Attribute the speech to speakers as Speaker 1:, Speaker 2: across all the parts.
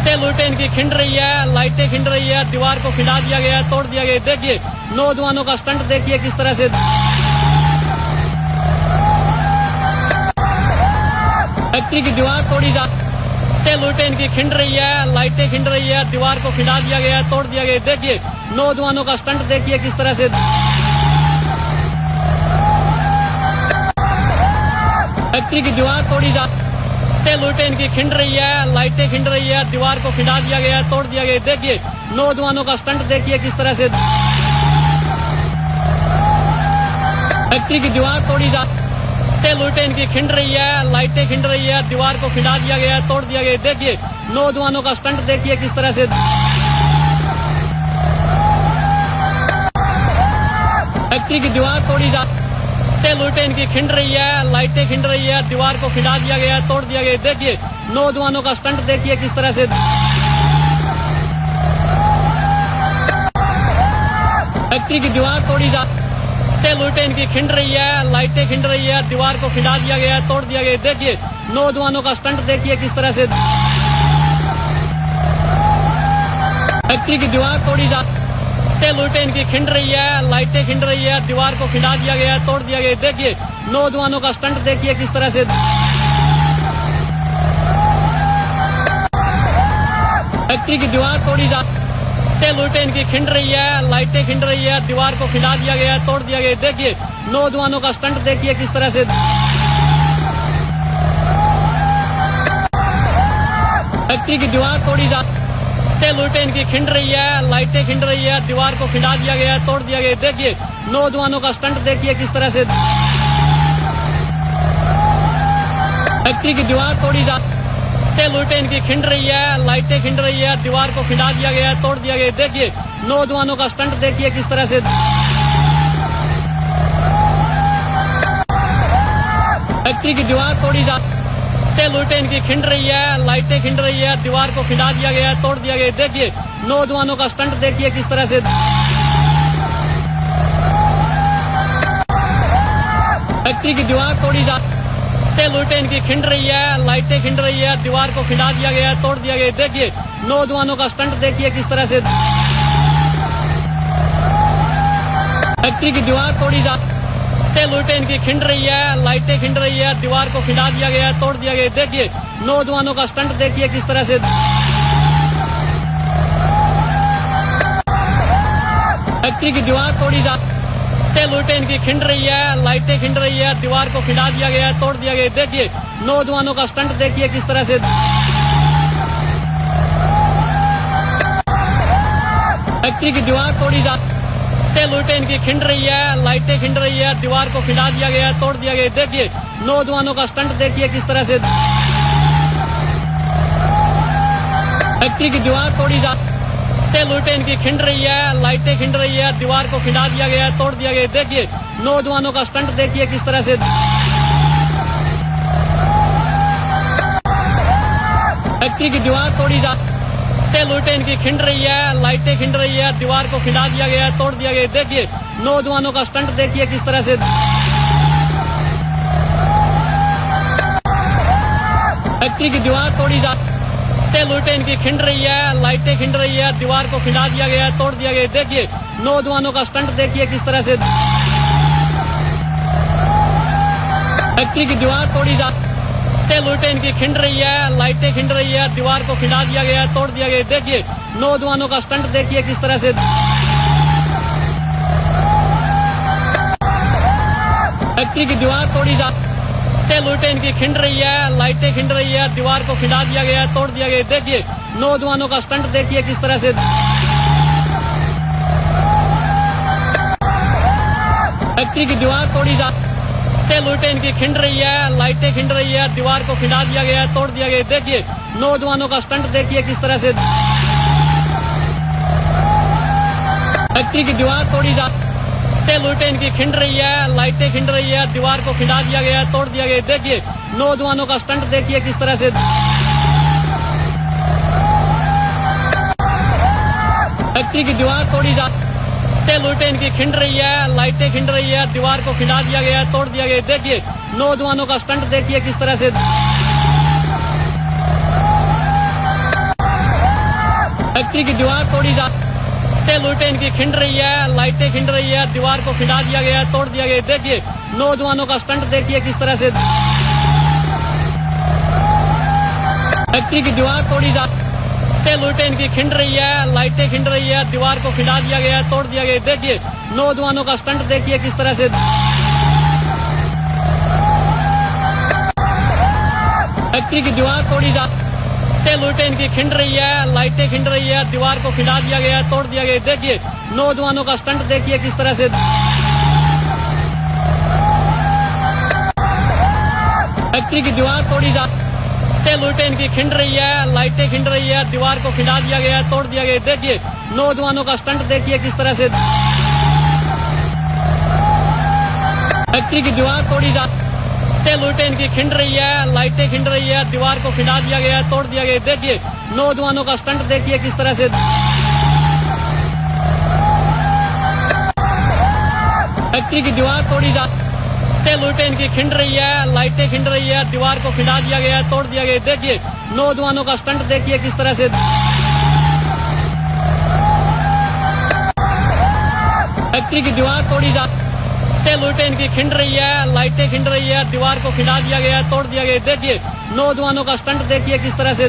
Speaker 1: लुटें इनकी खिंड रही है, लाइटें खिंड रही है, दीवार को खिंडा दिया गया है, तोड़ दिया गया है। देखिए नौजवानों का स्टंट देखिए किस तरह से फैक्ट्री की दीवार तोड़ी जा लुटें इनकी खिंड रही है, लाइटें खिंड रही है, दीवार को खिंडा दिया गया है, तोड़ दिया गया है। देखिए नौजवानों का स्टंट देखिए किस तरह से फैक्ट्री की दीवार तोड़ी जा लुटें इनकी खिंड रही है, लाइटें खिंड रही है, दीवार को खिंडा दिया गया है, तोड़ दिया गया है। देखिए नौजवानों का स्टंट देखिए किस तरह से फैक्ट्री की दीवार तोड़ी जा लुटें इनकी खिंड रही है, लाइटें खिंड रही है, दीवार को खिंडा दिया गया है, तोड़ दिया गया है। देखिए नौजवानों का स्टंट देखिए किस तरह से फैक्ट्री की दीवार तोड़ी जा लुटें इनकी खिंड रही है, लाइटें खिंड रही है, दीवार को खिंडा दिया गया है, तोड़ दिया गया है। देखिए नौजवानों का स्टंट देखिए किस तरह से फैक्ट्री की दीवार तोड़ी जा लुटें इनकी खिंड रही है, लाइटें खिंड रही है, दीवार को खिंडा दिया गया है, तोड़ दिया गया है। देखिए नौजवानों का स्टंट देखिए किस तरह से फैक्ट्री की दीवार तोड़ी जा लुटें इनकी खिंड रही है, लाइटें खिंड रही है, दीवार को खिंडा दिया गया है, तोड़ दिया गया है। देखिए नौजवानों का स्टंट देखिए किस तरह से फैक्ट्री की दीवार तोड़ी जा लुटें इनकी खिंड रही है, लाइटें खिंड रही है, दीवार को खिंडा दिया गया है, तोड़ दिया गया है। देखिए नौजवानों का स्टंट देखिए किस तरह से फैक्ट्री की दीवार तोड़ी जा लुटें इनकी खिंड रही है, लाइटें खिंड रही है, दीवार को खिंडा दिया गया है, तोड़ दिया गया है। देखिए नौजवानों का स्टंट देखिए किस तरह से फैक्ट्री की दीवार तोड़ी जा लुटें इनकी खिंड रही है, लाइटें खिंड रही है, दीवार को खिंडा दिया गया है, तोड़ दिया गया है। देखिए नौजवानों का स्टंट देखिए किस तरह से फैक्ट्री की दीवार तोड़ी जा लुटें इनकी खिंड रही है, लाइटें खिंड रही है, दीवार को खिंडा दिया गया है, तोड़ दिया गया है। देखिए नौजवानों का स्टंट देखिए किस तरह से फैक्ट्री की दीवार तोड़ी जा लुटें इनकी खिंड रही है, लाइटें खिंड रही है, दीवार को खिंडा दिया गया है, तोड़ दिया गया है। देखिए नौजवानों का स्टंट देखिए किस तरह से फैक्ट्री की दीवार तोड़ी जा लुटें इनकी खिंड रही है, लाइटें खिंड रही है, दीवार को खिंडा दिया गया है, तोड़ दिया गया है। देखिए नौजवानों का स्टंट देखिए किस तरह से फैक्ट्री की दीवार तोड़ी जा लुटें इनकी खिंड रही है, लाइटें खिंड रही है, दीवार को खिंडा दिया गया है, तोड़ दिया गया है। देखिए नौजवानों का स्टंट देखिए किस तरह से फैक्ट्री की दीवार तोड़ी जा लुटें इनकी खिंड रही है, लाइटें खिंड रही है, दीवार को खिंडा दिया गया है, तोड़ दिया गया है। देखिए नौजवानों का स्टंट देखिए किस तरह से फैक्ट्री की दीवार तोड़ी जा लुटें इनकी खिंड रही है, लाइटें खिंड रही है, दीवार को खिंडा दिया गया है, तोड़ दिया गया है। देखिए नौजवानों का स्टंट देखिए किस तरह से फैक्ट्री की दीवार तोड़ी जा लुटें इनकी खिंड रही है, लाइटें खिंड रही है, दीवार को खिंडा दिया गया है, तोड़ दिया गया है। देखिए नौजवानों का स्टंट देखिए किस तरह से फैक्ट्री की दीवार तोड़ी जा लुटें इनकी खिंड रही है, लाइटें खिंड रही है, दीवार को खिंडा दिया गया है, तोड़ दिया गया है। देखिए नौजवानों का स्टंट देखिए किस तरह से फैक्ट्री की दीवार तोड़ी जा लुटें इनकी खिंड रही है, लाइटें खिंड रही है, दीवार को खिंडा दिया गया है, तोड़ दिया गया है। देखिए नौजवानों का स्टंट देखिए किस तरह से फैक्ट्री की दीवार तोड़ी जा लुटें इनकी खिंड रही है, लाइटें खिंड रही है, दीवार को खिंडा दिया गया है, तोड़ दिया गया है। देखिए नौजवानों का स्टंट देखिए किस तरह से फैक्ट्री की दीवार तोड़ी जा लुटें इनकी खिंड रही है, लाइटें खिंड रही है, दीवार को खिंडा दिया गया है, तोड़ दिया गया है। देखिए नौजवानों का स्टंट देखिए किस तरह से फैक्ट्री की दीवार तोड़ी जा लुटें इनकी खिंड रही है, लाइटें खिंड रही है, दीवार को खिंडा दिया गया है, तोड़ दिया गया है। देखिए नौजवानों का स्टंट देखिए किस तरह से फैक्ट्री की दीवार तोड़ी जा लुटें इनकी खिंड रही है, लाइटें खिंड रही है, दीवार को खिंडा दिया गया है, तोड़ दिया गया है। देखिए नौजवानों का स्टंट देखिए किस तरह से फैक्ट्री की दीवार तोड़ी जा लूटें इनकी खिंड रही है, लाइटें खिंड रही है, दीवार को खिंडा दिया गया है, तोड़ दिया गया है। देखिए नौजवानों का स्टंट देखिए किस तरह से फैक्ट्री की दीवार तोड़ी जा लूटें इनकी खिंड रही है, लाइटें खिंड रही है, दीवार को खिंडा दिया गया है, तोड़ दिया गया है। देखिए नौजवानों का स्टंट देखिए किस तरह से फैक्ट्री की दीवार तोड़ी जा लूटें इनकी खिंड रही है, लाइटें खिंड रही है, दीवार को खिंडा दिया गया है, तोड़ दिया गया है। देखिए नौजवानों का स्टंट देखिए किस तरह से फैक्ट्री की दीवार तोड़ी जा लूटें इनकी खिंड रही है, लाइटें खिंड रही है, दीवार को खिंडा दिया गया है, तोड़ दिया गया है। देखिए नौजवानों का स्टंट देखिए किस तरह से फैक्ट्री की दीवार तोड़ी जा लूटें इनकी खिंड रही है, लाइटें खिंड रही है, दीवार को खिंडा दिया गया है, तोड़ दिया गया है। देखिए नौजवानों का स्टंट देखिए किस तरह से फैक्ट्री की दीवार तोड़ी जा लूटें इनकी खिंड रही है, लाइटें खिंड रही है, दीवार को खिंडा दिया गया है, तोड़ दिया गया है। देखिए नौजवानों का स्टंट देखिए किस तरह से फैक्ट्री की दीवार तोड़ी जा लूटें इनकी खिंड रही है, लाइटें खिंड रही है, दीवार को खिंडा दिया गया है, तोड़ दिया गया है। देखिए नौजवानों का स्टंट देखिए किस तरह से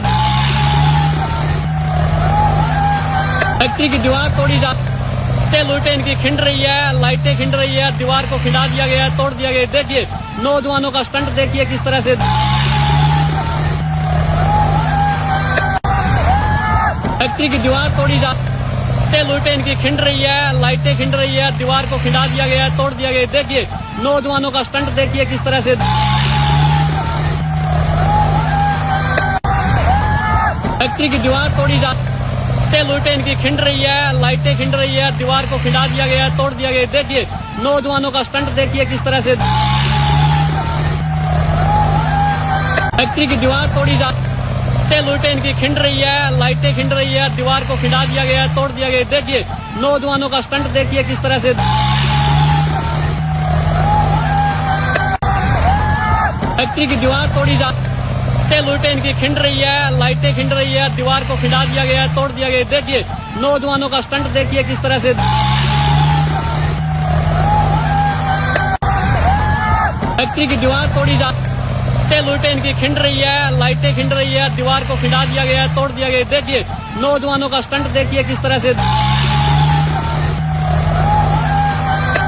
Speaker 1: फैक्ट्री की दीवार तोड़ी जा लूटें इनकी खिंड रही है, लाइटें खिंड रही है, दीवार को खिंडा दिया गया है, तोड़ दिया गया है। देखिए नौजवानों का स्टंट देखिए किस तरह से फैक्ट्री की दीवार तोड़ी जा लूटें इनकी खिंड रही है, लाइटें खिंड रही है, दीवार को खिंडा दिया गया है, तोड़ दिया गया है। देखिए नौजवानों का स्टंट देखिए किस तरह से फैक्ट्री की दीवार तोड़ी जा लूटें इनकी खिंड रही है, लाइटें खिंड रही है, दीवार को खिंडा दिया गया है, तोड़ दिया गया है। देखिए नौजवानों का स्टंट देखिए किस तरह से फैक्ट्री की दीवार तोड़ी जा लूटें इनकी खिंड रही है, लाइटें खिंड रही है, दीवार को खिंडा दिया गया है, तोड़ दिया गया है। देखिए नौजवानों का स्टंट देखिए किस तरह से फैक्ट्री की दीवार तोड़ी जा लूटें इनकी खिंड रही है, लाइटें खिंड रही है, दीवार को खिंडा दिया गया है, तोड़ दिया गया है। देखिए नौजवानों का स्टंट देखिए किस तरह से फैक्ट्री की दीवार तोड़ी जा लूटें इनकी खिंड रही है, लाइटें खिंड रही है, दीवार को खिंडा दिया गया है, तोड़ दिया गया है। देखिए नौजवानों का स्टंट देखिए किस तरह से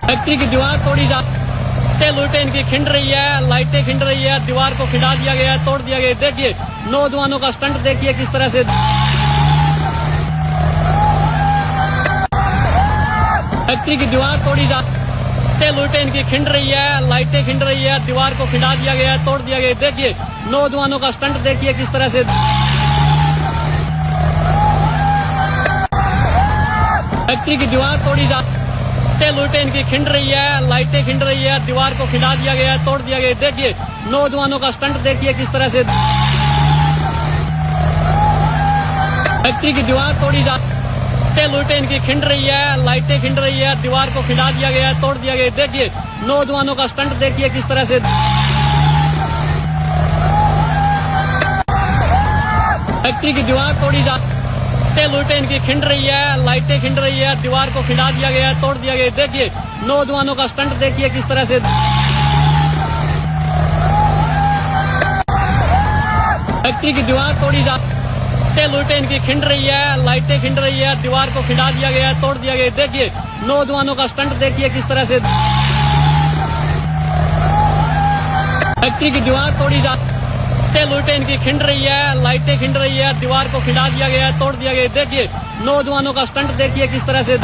Speaker 1: फैक्ट्री की दीवार तोड़ी जा लूटें इनकी खिंड रही है, लाइटें खिंड रही है, दीवार को खिंडा दिया गया है, तोड़ दिया गया है। देखिए नौजवानों का स्टंट देखिए किस तरह से फैक्ट्री की दीवार तोड़ी जा लूटें इनकी खिंड रही है, लाइटें खिंड रही है, दीवार को खिंडा दिया गया है, तोड़ दिया गया है। देखिए नौजवानों का स्टंट देखिए किस तरह से फैक्ट्री की दीवार तोड़ी जा लूटें इनकी खिंड रही है, लाइटें खिंड रही है, दीवार को खिंडा दिया गया है, तोड़ दिया गया है। देखिए नौजवानों का स्टंट देखिए किस तरह से फैक्ट्री की दीवार तोड़ी जा लूटें इनकी खिंड रही है, लाइटें खिंड रही है, दीवार को खिंडा दिया गया है, तोड़ दिया गया है। देखिए नौजवानों का स्टंट देखिए किस तरह से फैक्ट्री की दीवार तोड़ी जा लूटें इनकी खिंड रही है, लाइटें खिंड रही है, दीवार को खिंडा दिया गया है, तोड़ दिया गया है। देखिए नौजवानों का स्टंट देखिए किस तरह से फैक्ट्री की दीवार तोड़ी जा लूटें इनकी खिंड रही है, लाइटें खिंड रही है, दीवार को खिंडा दिया गया है, तोड़ दिया गया है। देखिए नौजवानों का स्टंट देखिए किस तरह से फैक्ट्री की दीवार तोड़ी जा लूटें इनकी खिंड रही है, लाइटें खिंड रही है, दीवार को खिंडा दिया गया है, तोड़ दिया गया है। देखिए नौजवानों का स्टंट देखिए किस तरह से